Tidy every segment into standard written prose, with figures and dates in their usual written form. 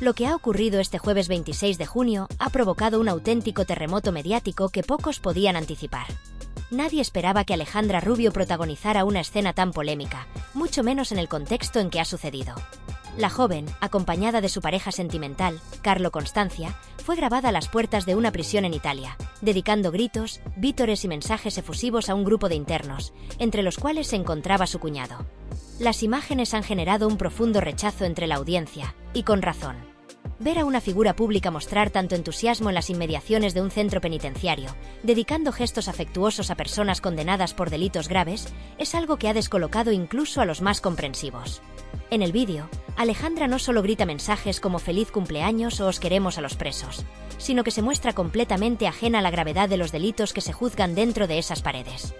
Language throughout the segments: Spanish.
Lo que ha ocurrido este jueves 26 de junio ha provocado un auténtico terremoto mediático que pocos podían anticipar. Nadie esperaba que Alejandra Rubio protagonizara una escena tan polémica, mucho menos en el contexto en que ha sucedido. La joven, acompañada de su pareja sentimental, Carlo Constancia, fue grabada a las puertas de una prisión en Italia, dedicando gritos, vítores y mensajes efusivos a un grupo de internos, entre los cuales se encontraba su cuñado. Las imágenes han generado un profundo rechazo entre la audiencia, y con razón. Ver a una figura pública mostrar tanto entusiasmo en las inmediaciones de un centro penitenciario, dedicando gestos afectuosos a personas condenadas por delitos graves, es algo que ha descolocado incluso a los más comprensivos. En el vídeo, Alejandra no solo grita mensajes como «Feliz cumpleaños» o «Os queremos a los presos», sino que se muestra completamente ajena a la gravedad de los delitos que se juzgan dentro de esas paredes.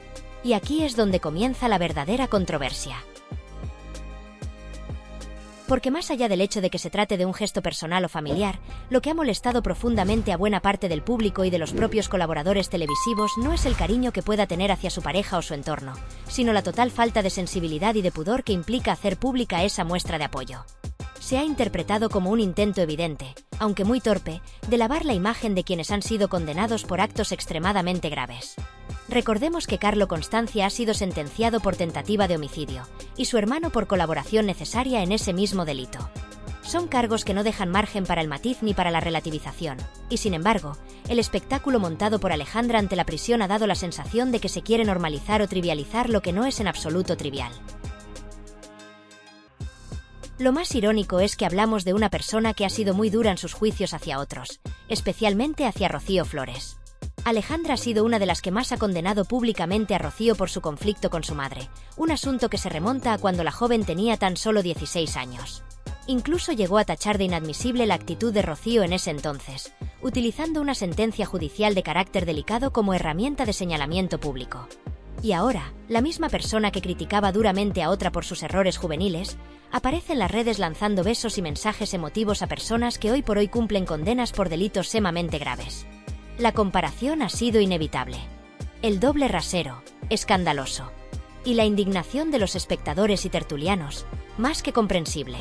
Y aquí es donde comienza la verdadera controversia. Porque más allá del hecho de que se trate de un gesto personal o familiar, lo que ha molestado profundamente a buena parte del público y de los propios colaboradores televisivos no es el cariño que pueda tener hacia su pareja o su entorno, sino la total falta de sensibilidad y de pudor que implica hacer pública esa muestra de apoyo. Se ha interpretado como un intento evidente, aunque muy torpe, de lavar la imagen de quienes han sido condenados por actos extremadamente graves. Recordemos que Carlo Constancia ha sido sentenciado por tentativa de homicidio, y su hermano por colaboración necesaria en ese mismo delito. Son cargos que no dejan margen para el matiz ni para la relativización, y sin embargo, el espectáculo montado por Alejandra ante la prisión ha dado la sensación de que se quiere normalizar o trivializar lo que no es en absoluto trivial. Lo más irónico es que hablamos de una persona que ha sido muy dura en sus juicios hacia otros, especialmente hacia Rocío Flores. Alejandra ha sido una de las que más ha condenado públicamente a Rocío por su conflicto con su madre, un asunto que se remonta a cuando la joven tenía tan solo 16 años. Incluso llegó a tachar de inadmisible la actitud de Rocío en ese entonces, utilizando una sentencia judicial de carácter delicado como herramienta de señalamiento público. Y ahora, la misma persona que criticaba duramente a otra por sus errores juveniles, aparece en las redes lanzando besos y mensajes emotivos a personas que hoy por hoy cumplen condenas por delitos sumamente graves. La comparación ha sido inevitable. El doble rasero, escandaloso. Y la indignación de los espectadores y tertulianos, más que comprensible.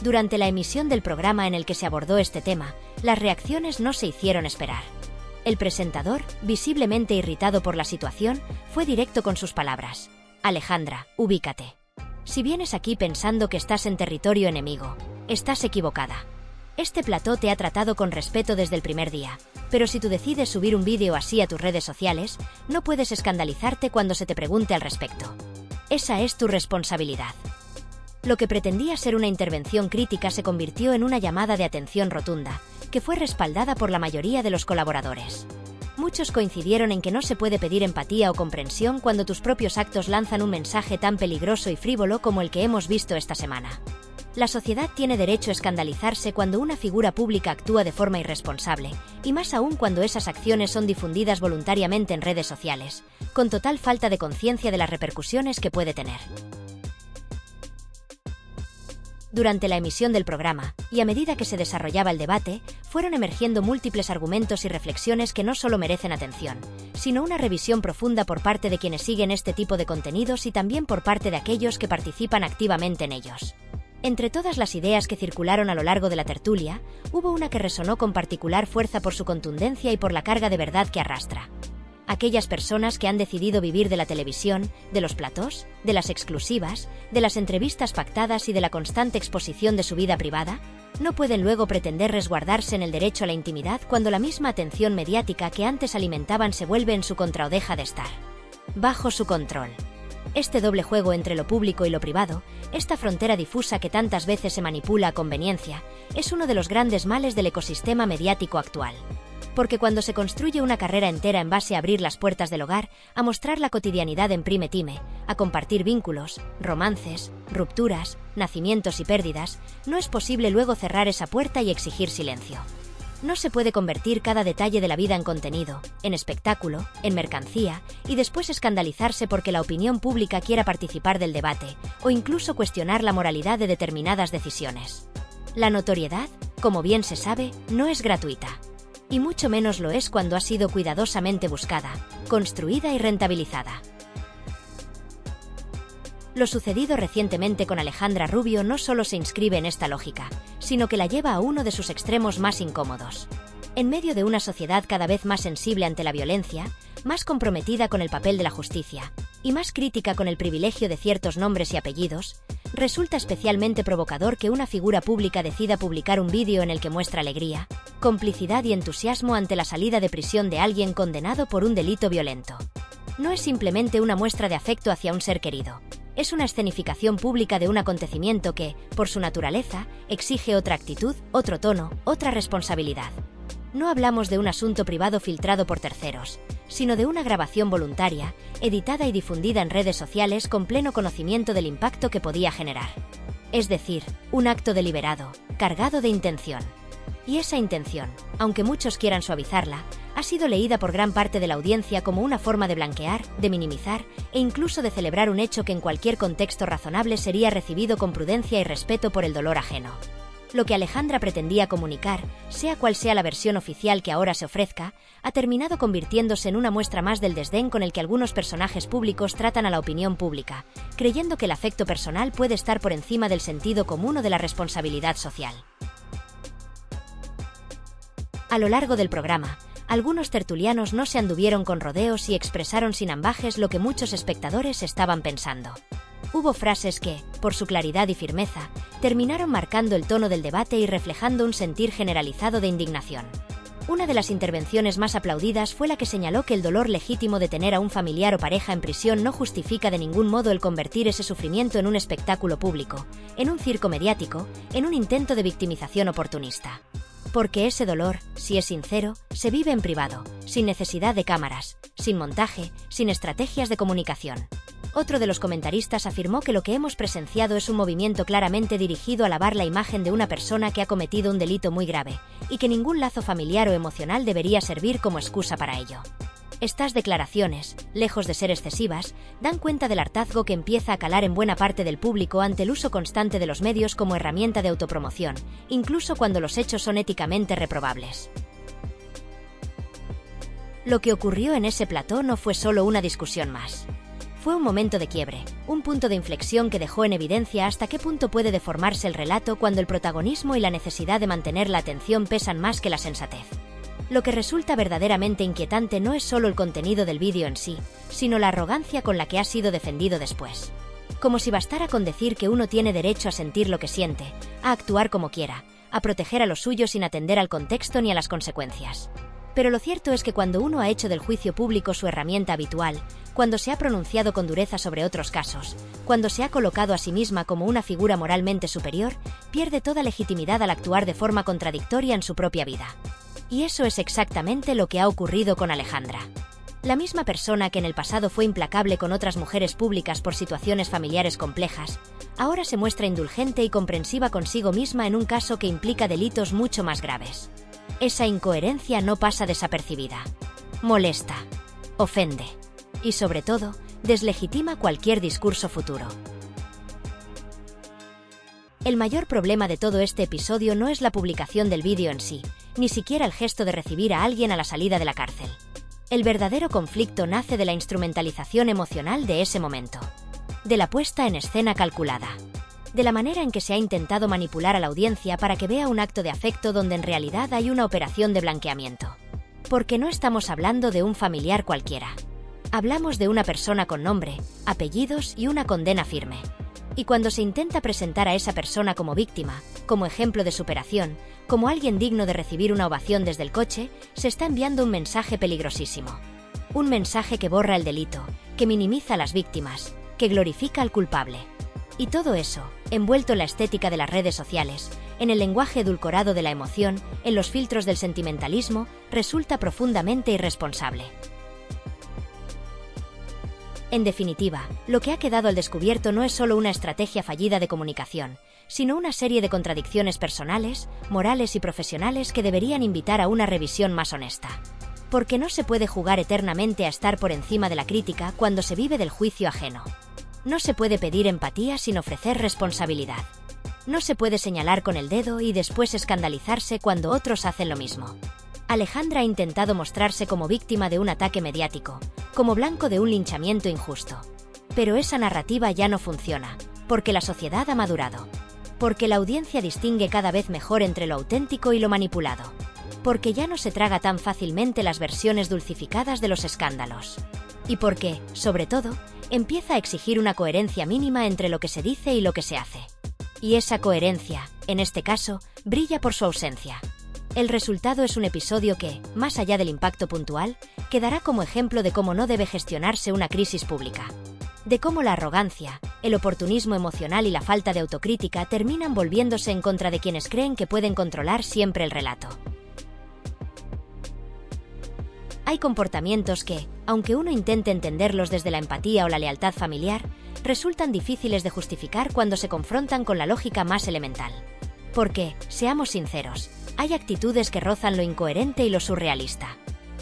Durante la emisión del programa en el que se abordó este tema, las reacciones no se hicieron esperar. El presentador, visiblemente irritado por la situación, fue directo con sus palabras. Alejandra, ubícate. Si vienes aquí pensando que estás en territorio enemigo, estás equivocada. Este plató te ha tratado con respeto desde el primer día, pero si tú decides subir un vídeo así a tus redes sociales, no puedes escandalizarte cuando se te pregunte al respecto. Esa es tu responsabilidad. Lo que pretendía ser una intervención crítica se convirtió en una llamada de atención rotunda, que fue respaldada por la mayoría de los colaboradores. Muchos coincidieron en que no se puede pedir empatía o comprensión cuando tus propios actos lanzan un mensaje tan peligroso y frívolo como el que hemos visto esta semana. La sociedad tiene derecho a escandalizarse cuando una figura pública actúa de forma irresponsable, y más aún cuando esas acciones son difundidas voluntariamente en redes sociales, con total falta de conciencia de las repercusiones que puede tener. Durante la emisión del programa, y a medida que se desarrollaba el debate, fueron emergiendo múltiples argumentos y reflexiones que no solo merecen atención, sino una revisión profunda por parte de quienes siguen este tipo de contenidos y también por parte de aquellos que participan activamente en ellos. Entre todas las ideas que circularon a lo largo de la tertulia, hubo una que resonó con particular fuerza por su contundencia y por la carga de verdad que arrastra. Aquellas personas que han decidido vivir de la televisión, de los platós, de las exclusivas, de las entrevistas pactadas y de la constante exposición de su vida privada, no pueden luego pretender resguardarse en el derecho a la intimidad cuando la misma atención mediática que antes alimentaban se vuelve en su contra o deja de estar bajo su control. Este doble juego entre lo público y lo privado, esta frontera difusa que tantas veces se manipula a conveniencia, es uno de los grandes males del ecosistema mediático actual. Porque cuando se construye una carrera entera en base a abrir las puertas del hogar, a mostrar la cotidianidad en prime time, a compartir vínculos, romances, rupturas, nacimientos y pérdidas, no es posible luego cerrar esa puerta y exigir silencio. No se puede convertir cada detalle de la vida en contenido, en espectáculo, en mercancía, y después escandalizarse porque la opinión pública quiera participar del debate, o incluso cuestionar la moralidad de determinadas decisiones. La notoriedad, como bien se sabe, no es gratuita. Y mucho menos lo es cuando ha sido cuidadosamente buscada, construida y rentabilizada. Lo sucedido recientemente con Alejandra Rubio no solo se inscribe en esta lógica, sino que la lleva a uno de sus extremos más incómodos. En medio de una sociedad cada vez más sensible ante la violencia, más comprometida con el papel de la justicia, y más crítica con el privilegio de ciertos nombres y apellidos, resulta especialmente provocador que una figura pública decida publicar un vídeo en el que muestra alegría, complicidad y entusiasmo ante la salida de prisión de alguien condenado por un delito violento. No es simplemente una muestra de afecto hacia un ser querido. Es una escenificación pública de un acontecimiento que, por su naturaleza, exige otra actitud, otro tono, otra responsabilidad. No hablamos de un asunto privado filtrado por terceros, sino de una grabación voluntaria, editada y difundida en redes sociales con pleno conocimiento del impacto que podía generar. Es decir, un acto deliberado, cargado de intención. Y esa intención, aunque muchos quieran suavizarla, ha sido leída por gran parte de la audiencia como una forma de blanquear, de minimizar e incluso de celebrar un hecho que en cualquier contexto razonable sería recibido con prudencia y respeto por el dolor ajeno. Lo que Alejandra pretendía comunicar, sea cual sea la versión oficial que ahora se ofrezca, ha terminado convirtiéndose en una muestra más del desdén con el que algunos personajes públicos tratan a la opinión pública, creyendo que el afecto personal puede estar por encima del sentido común o de la responsabilidad social. A lo largo del programa, algunos tertulianos no se anduvieron con rodeos y expresaron sin ambages lo que muchos espectadores estaban pensando. Hubo frases que, por su claridad y firmeza, terminaron marcando el tono del debate y reflejando un sentir generalizado de indignación. Una de las intervenciones más aplaudidas fue la que señaló que el dolor legítimo de tener a un familiar o pareja en prisión no justifica de ningún modo el convertir ese sufrimiento en un espectáculo público, en un circo mediático, en un intento de victimización oportunista. Porque ese dolor, si es sincero, se vive en privado, sin necesidad de cámaras, sin montaje, sin estrategias de comunicación. Otro de los comentaristas afirmó que lo que hemos presenciado es un movimiento claramente dirigido a lavar la imagen de una persona que ha cometido un delito muy grave, y que ningún lazo familiar o emocional debería servir como excusa para ello. Estas declaraciones, lejos de ser excesivas, dan cuenta del hartazgo que empieza a calar en buena parte del público ante el uso constante de los medios como herramienta de autopromoción, incluso cuando los hechos son éticamente reprobables. Lo que ocurrió en ese plató no fue solo una discusión más. Fue un momento de quiebre, un punto de inflexión que dejó en evidencia hasta qué punto puede deformarse el relato cuando el protagonismo y la necesidad de mantener la atención pesan más que la sensatez. Lo que resulta verdaderamente inquietante no es solo el contenido del vídeo en sí, sino la arrogancia con la que ha sido defendido después. Como si bastara con decir que uno tiene derecho a sentir lo que siente, a actuar como quiera, a proteger a los suyos sin atender al contexto ni a las consecuencias. Pero lo cierto es que cuando uno ha hecho del juicio público su herramienta habitual, cuando se ha pronunciado con dureza sobre otros casos, cuando se ha colocado a sí misma como una figura moralmente superior, pierde toda legitimidad al actuar de forma contradictoria en su propia vida. Y eso es exactamente lo que ha ocurrido con Alejandra. La misma persona que en el pasado fue implacable con otras mujeres públicas por situaciones familiares complejas, ahora se muestra indulgente y comprensiva consigo misma en un caso que implica delitos mucho más graves. Esa incoherencia no pasa desapercibida. Molesta. Ofende. Y sobre todo, deslegitima cualquier discurso futuro. El mayor problema de todo este episodio no es la publicación del vídeo en sí, ni siquiera el gesto de recibir a alguien a la salida de la cárcel. El verdadero conflicto nace de la instrumentalización emocional de ese momento, de la puesta en escena calculada, de la manera en que se ha intentado manipular a la audiencia para que vea un acto de afecto donde en realidad hay una operación de blanqueamiento. Porque no estamos hablando de un familiar cualquiera. Hablamos de una persona con nombre, apellidos y una condena firme. Y cuando se intenta presentar a esa persona como víctima, como ejemplo de superación, como alguien digno de recibir una ovación desde el coche, se está enviando un mensaje peligrosísimo. Un mensaje que borra el delito, que minimiza a las víctimas, que glorifica al culpable. Y todo eso, envuelto en la estética de las redes sociales, en el lenguaje edulcorado de la emoción, en los filtros del sentimentalismo, resulta profundamente irresponsable. En definitiva, lo que ha quedado al descubierto no es solo una estrategia fallida de comunicación, sino una serie de contradicciones personales, morales y profesionales que deberían invitar a una revisión más honesta. Porque no se puede jugar eternamente a estar por encima de la crítica cuando se vive del juicio ajeno. No se puede pedir empatía sin ofrecer responsabilidad. No se puede señalar con el dedo y después escandalizarse cuando otros hacen lo mismo. Alejandra ha intentado mostrarse como víctima de un ataque mediático, como blanco de un linchamiento injusto. Pero esa narrativa ya no funciona, porque la sociedad ha madurado. Porque la audiencia distingue cada vez mejor entre lo auténtico y lo manipulado. Porque ya no se traga tan fácilmente las versiones dulcificadas de los escándalos. Y porque, sobre todo, empieza a exigir una coherencia mínima entre lo que se dice y lo que se hace. Y esa coherencia, en este caso, brilla por su ausencia. El resultado es un episodio que, más allá del impacto puntual, quedará como ejemplo de cómo no debe gestionarse una crisis pública. De cómo la arrogancia, el oportunismo emocional y la falta de autocrítica terminan volviéndose en contra de quienes creen que pueden controlar siempre el relato. Hay comportamientos que, aunque uno intente entenderlos desde la empatía o la lealtad familiar, resultan difíciles de justificar cuando se confrontan con la lógica más elemental. Porque, seamos sinceros, hay actitudes que rozan lo incoherente y lo surrealista.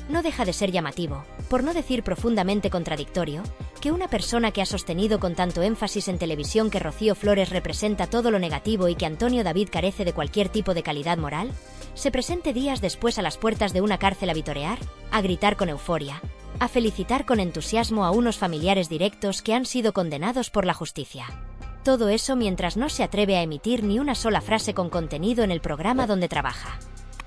No deja de ser llamativo, por no decir profundamente contradictorio, que una persona que ha sostenido con tanto énfasis en televisión que Rocío Flores representa todo lo negativo y que Antonio David carece de cualquier tipo de calidad moral, se presente días después a las puertas de una cárcel a vitorear, a gritar con euforia, a felicitar con entusiasmo a unos familiares directos que han sido condenados por la justicia. Todo eso mientras no se atreve a emitir ni una sola frase con contenido en el programa donde trabaja.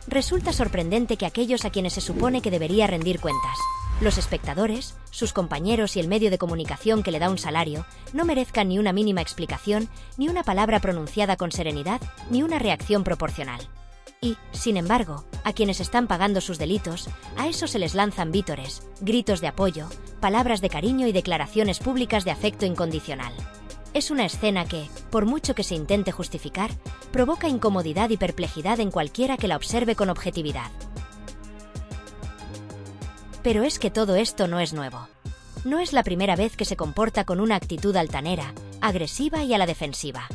Resulta sorprendente que aquellos a quienes se supone que debería rendir cuentas, los espectadores, sus compañeros y el medio de comunicación que le da un salario, no merezcan ni una mínima explicación, ni una palabra pronunciada con serenidad, ni una reacción proporcional. Y, sin embargo, a quienes están pagando sus delitos, a esos se les lanzan vítores, gritos de apoyo, palabras de cariño y declaraciones públicas de afecto incondicional. Es una escena que, por mucho que se intente justificar, provoca incomodidad y perplejidad en cualquiera que la observe con objetividad. Pero es que todo esto no es nuevo. No es la primera vez que se comporta con una actitud altanera, agresiva y a la defensiva.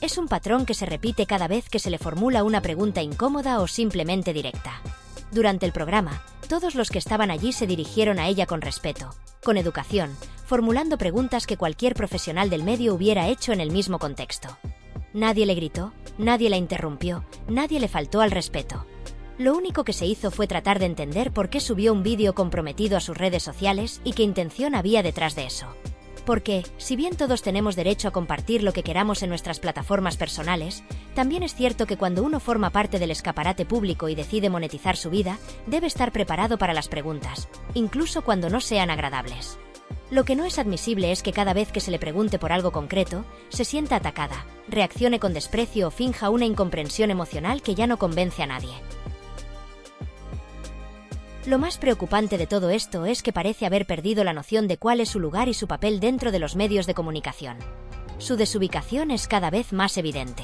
Es un patrón que se repite cada vez que se le formula una pregunta incómoda o simplemente directa. Durante el programa, todos los que estaban allí se dirigieron a ella con respeto, con educación, formulando preguntas que cualquier profesional del medio hubiera hecho en el mismo contexto. Nadie le gritó, nadie la interrumpió, nadie le faltó al respeto. Lo único que se hizo fue tratar de entender por qué subió un vídeo comprometido a sus redes sociales y qué intención había detrás de eso. Porque, si bien todos tenemos derecho a compartir lo que queramos en nuestras plataformas personales, también es cierto que cuando uno forma parte del escaparate público y decide monetizar su vida, debe estar preparado para las preguntas, incluso cuando no sean agradables. Lo que no es admisible es que cada vez que se le pregunte por algo concreto, se sienta atacada, reaccione con desprecio o finja una incomprensión emocional que ya no convence a nadie. Lo más preocupante de todo esto es que parece haber perdido la noción de cuál es su lugar y su papel dentro de los medios de comunicación. Su desubicación es cada vez más evidente.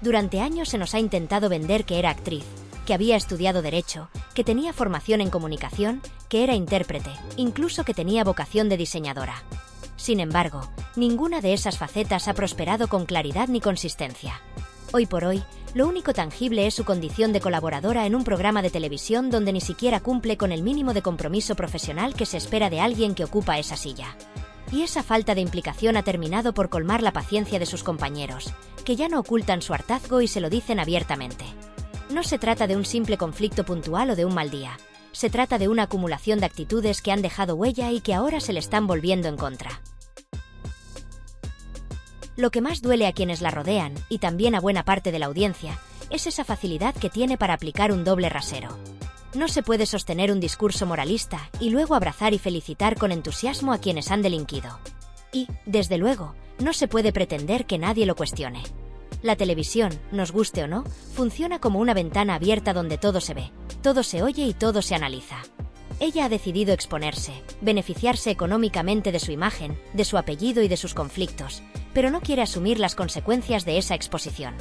Durante años se nos ha intentado vender que era actriz, que había estudiado Derecho, que tenía formación en comunicación, que era intérprete, incluso que tenía vocación de diseñadora. Sin embargo, ninguna de esas facetas ha prosperado con claridad ni consistencia. Hoy por hoy, lo único tangible es su condición de colaboradora en un programa de televisión donde ni siquiera cumple con el mínimo de compromiso profesional que se espera de alguien que ocupa esa silla. Y esa falta de implicación ha terminado por colmar la paciencia de sus compañeros, que ya no ocultan su hartazgo y se lo dicen abiertamente. No se trata de un simple conflicto puntual o de un mal día. Se trata de una acumulación de actitudes que han dejado huella y que ahora se le están volviendo en contra. Lo que más duele a quienes la rodean, y también a buena parte de la audiencia, es esa facilidad que tiene para aplicar un doble rasero. No se puede sostener un discurso moralista y luego abrazar y felicitar con entusiasmo a quienes han delinquido. Y, desde luego, no se puede pretender que nadie lo cuestione. La televisión, nos guste o no, funciona como una ventana abierta donde todo se ve, todo se oye y todo se analiza. Ella ha decidido exponerse, beneficiarse económicamente de su imagen, de su apellido y de sus conflictos, pero no quiere asumir las consecuencias de esa exposición.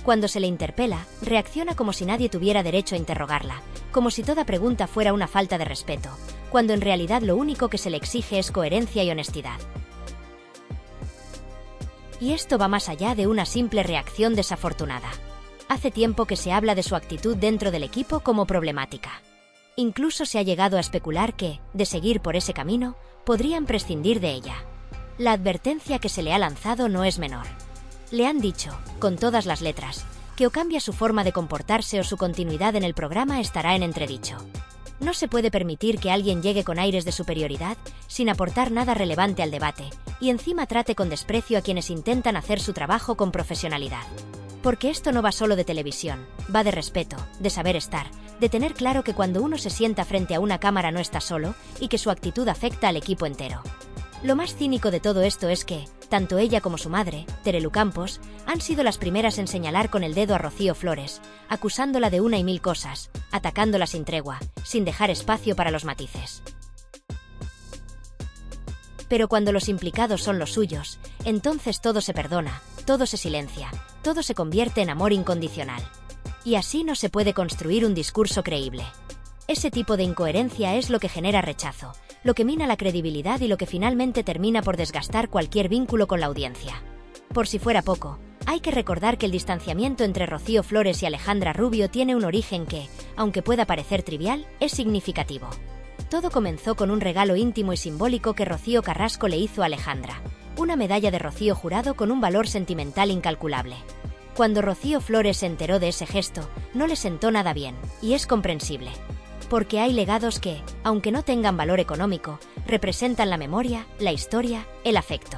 Cuando se le interpela, reacciona como si nadie tuviera derecho a interrogarla, como si toda pregunta fuera una falta de respeto, cuando en realidad lo único que se le exige es coherencia y honestidad. Y esto va más allá de una simple reacción desafortunada. Hace tiempo que se habla de su actitud dentro del equipo como problemática. Incluso se ha llegado a especular que, de seguir por ese camino, podrían prescindir de ella. La advertencia que se le ha lanzado no es menor. Le han dicho, con todas las letras, que o cambia su forma de comportarse o su continuidad en el programa estará en entredicho. No se puede permitir que alguien llegue con aires de superioridad, sin aportar nada relevante al debate, y encima trate con desprecio a quienes intentan hacer su trabajo con profesionalidad. Porque esto no va solo de televisión, va de respeto, de saber estar, de tener claro que cuando uno se sienta frente a una cámara no está solo, y que su actitud afecta al equipo entero. Lo más cínico de todo esto es que, tanto ella como su madre, Terelu Campos, han sido las primeras en señalar con el dedo a Rocío Flores, acusándola de una y mil cosas, atacándola sin tregua, sin dejar espacio para los matices. Pero cuando los implicados son los suyos, entonces todo se perdona, todo se silencia, todo se convierte en amor incondicional. Y así no se puede construir un discurso creíble. Ese tipo de incoherencia es lo que genera rechazo, lo que mina la credibilidad y lo que finalmente termina por desgastar cualquier vínculo con la audiencia. Por si fuera poco, hay que recordar que el distanciamiento entre Rocío Flores y Alejandra Rubio tiene un origen que, aunque pueda parecer trivial, es significativo. Todo comenzó con un regalo íntimo y simbólico que Rocío Carrasco le hizo a Alejandra, una medalla de Rocío Jurado con un valor sentimental incalculable. Cuando Rocío Flores se enteró de ese gesto, no le sentó nada bien, y es comprensible. Porque hay legados que, aunque no tengan valor económico, representan la memoria, la historia, el afecto.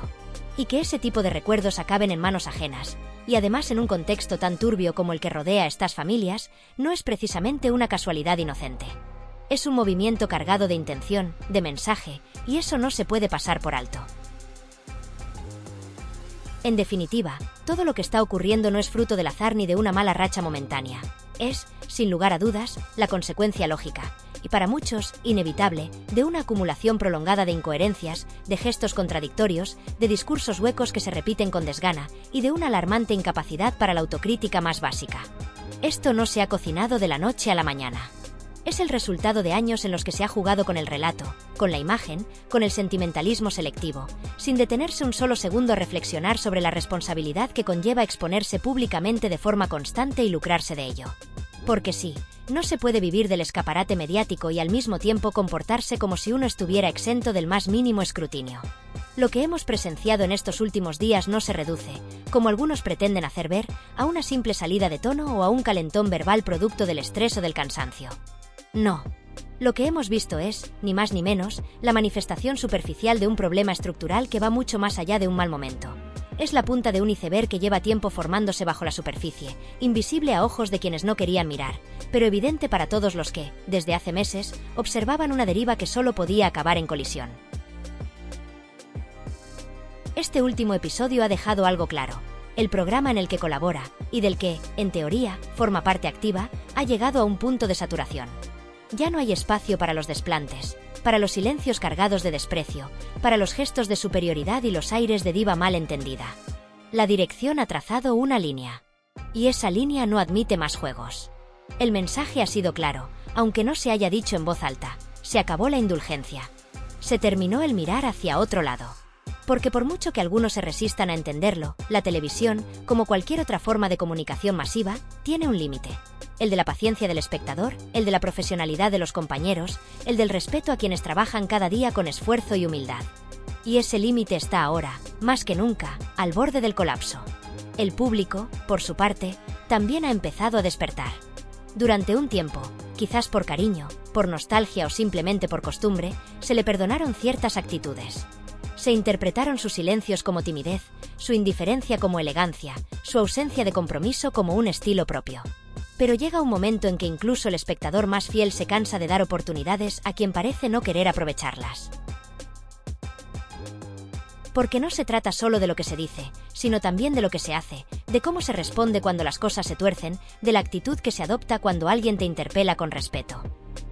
Y que ese tipo de recuerdos acaben en manos ajenas, y además en un contexto tan turbio como el que rodea a estas familias, no es precisamente una casualidad inocente. Es un movimiento cargado de intención, de mensaje, y eso no se puede pasar por alto. En definitiva, todo lo que está ocurriendo no es fruto del azar ni de una mala racha momentánea. Es, sin lugar a dudas, la consecuencia lógica, y para muchos, inevitable, de una acumulación prolongada de incoherencias, de gestos contradictorios, de discursos huecos que se repiten con desgana, y de una alarmante incapacidad para la autocrítica más básica. Esto no se ha cocinado de la noche a la mañana. Es el resultado de años en los que se ha jugado con el relato, con la imagen, con el sentimentalismo selectivo, sin detenerse un solo segundo a reflexionar sobre la responsabilidad que conlleva exponerse públicamente de forma constante y lucrarse de ello. Porque sí, no se puede vivir del escaparate mediático y al mismo tiempo comportarse como si uno estuviera exento del más mínimo escrutinio. Lo que hemos presenciado en estos últimos días no se reduce, como algunos pretenden hacer ver, a una simple salida de tono o a un calentón verbal producto del estrés o del cansancio. No. Lo que hemos visto es, ni más ni menos, la manifestación superficial de un problema estructural que va mucho más allá de un mal momento. Es la punta de un iceberg que lleva tiempo formándose bajo la superficie, invisible a ojos de quienes no querían mirar, pero evidente para todos los que, desde hace meses, observaban una deriva que solo podía acabar en colisión. Este último episodio ha dejado algo claro. El programa en el que colabora, y del que, en teoría, forma parte activa, ha llegado a un punto de saturación. Ya no hay espacio para los desplantes, para los silencios cargados de desprecio, para los gestos de superioridad y los aires de diva mal entendida. La dirección ha trazado una línea. Y esa línea no admite más juegos. El mensaje ha sido claro, aunque no se haya dicho en voz alta. Se acabó la indulgencia. Se terminó el mirar hacia otro lado. Porque por mucho que algunos se resistan a entenderlo, la televisión, como cualquier otra forma de comunicación masiva, tiene un límite. El de la paciencia del espectador, el de la profesionalidad de los compañeros, el del respeto a quienes trabajan cada día con esfuerzo y humildad. Y ese límite está ahora, más que nunca, al borde del colapso. El público, por su parte, también ha empezado a despertar. Durante un tiempo, quizás por cariño, por nostalgia o simplemente por costumbre, se le perdonaron ciertas actitudes. Se interpretaron sus silencios como timidez, su indiferencia como elegancia, su ausencia de compromiso como un estilo propio. Pero llega un momento en que incluso el espectador más fiel se cansa de dar oportunidades a quien parece no querer aprovecharlas. Porque no se trata solo de lo que se dice, sino también de lo que se hace, de cómo se responde cuando las cosas se tuercen, de la actitud que se adopta cuando alguien te interpela con respeto.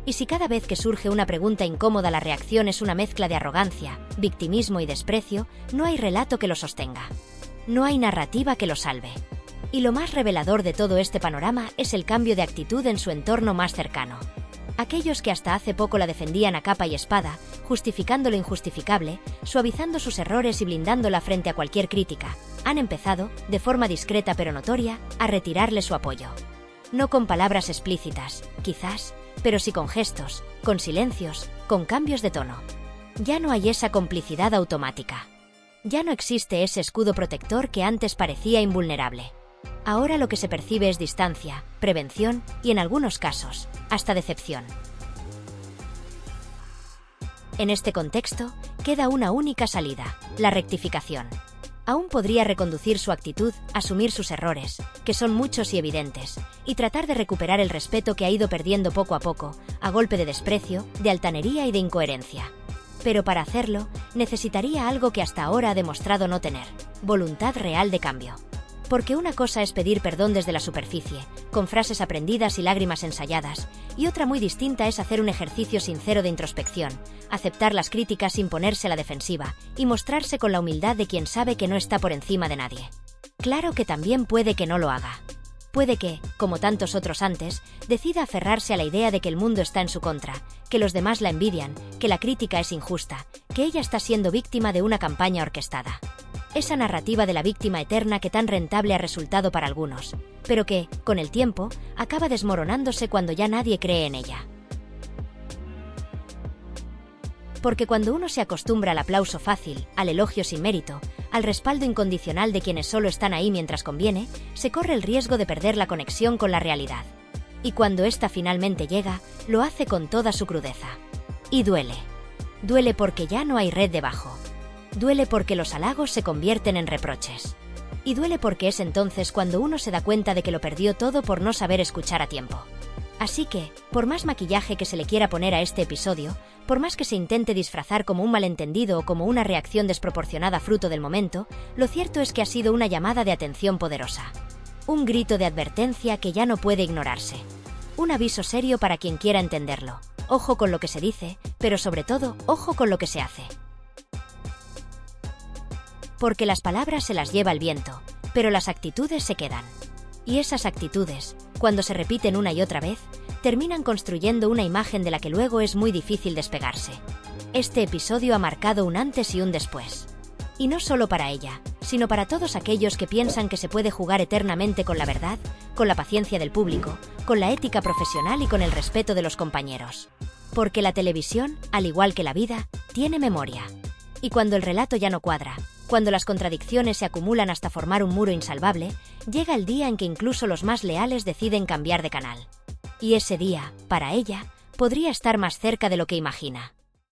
Y si cada vez que surge una pregunta incómoda la reacción es una mezcla de arrogancia, victimismo y desprecio, no hay relato que lo sostenga. No hay narrativa que lo salve. Y lo más revelador de todo este panorama es el cambio de actitud en su entorno más cercano. Aquellos que hasta hace poco la defendían a capa y espada, justificando lo injustificable, suavizando sus errores y blindándola frente a cualquier crítica, han empezado, de forma discreta pero notoria, a retirarle su apoyo. No con palabras explícitas, quizás, pero sí con gestos, con silencios, con cambios de tono. Ya no hay esa complicidad automática. Ya no existe ese escudo protector que antes parecía invulnerable. Ahora lo que se percibe es distancia, prevención y, en algunos casos, hasta decepción. En este contexto, queda una única salida: la rectificación. Aún podría reconducir su actitud, asumir sus errores, que son muchos y evidentes, y tratar de recuperar el respeto que ha ido perdiendo poco a poco, a golpe de desprecio, de altanería y de incoherencia. Pero para hacerlo, necesitaría algo que hasta ahora ha demostrado no tener: voluntad real de cambio. Porque una cosa es pedir perdón desde la superficie, con frases aprendidas y lágrimas ensayadas, y otra muy distinta es hacer un ejercicio sincero de introspección, aceptar las críticas sin ponerse a la defensiva, y mostrarse con la humildad de quien sabe que no está por encima de nadie. Claro que también puede que no lo haga. Puede que, como tantos otros antes, decida aferrarse a la idea de que el mundo está en su contra, que los demás la envidian, que la crítica es injusta, que ella está siendo víctima de una campaña orquestada. Esa narrativa de la víctima eterna que tan rentable ha resultado para algunos, pero que, con el tiempo, acaba desmoronándose cuando ya nadie cree en ella. Porque cuando uno se acostumbra al aplauso fácil, al elogio sin mérito, al respaldo incondicional de quienes solo están ahí mientras conviene, se corre el riesgo de perder la conexión con la realidad. Y cuando ésta finalmente llega, lo hace con toda su crudeza. Y duele. Duele porque ya no hay red debajo. Duele porque los halagos se convierten en reproches. Y duele porque es entonces cuando uno se da cuenta de que lo perdió todo por no saber escuchar a tiempo. Así que, por más maquillaje que se le quiera poner a este episodio, por más que se intente disfrazar como un malentendido o como una reacción desproporcionada fruto del momento, lo cierto es que ha sido una llamada de atención poderosa. Un grito de advertencia que ya no puede ignorarse. Un aviso serio para quien quiera entenderlo. Ojo con lo que se dice, pero sobre todo, ojo con lo que se hace. Porque las palabras se las lleva el viento, pero las actitudes se quedan. Y esas actitudes, cuando se repiten una y otra vez, terminan construyendo una imagen de la que luego es muy difícil despegarse. Este episodio ha marcado un antes y un después. Y no solo para ella, sino para todos aquellos que piensan que se puede jugar eternamente con la verdad, con la paciencia del público, con la ética profesional y con el respeto de los compañeros. Porque la televisión, al igual que la vida, tiene memoria. Y cuando el relato ya no cuadra, cuando las contradicciones se acumulan hasta formar un muro insalvable, llega el día en que incluso los más leales deciden cambiar de canal. Y ese día, para ella, podría estar más cerca de lo que imagina.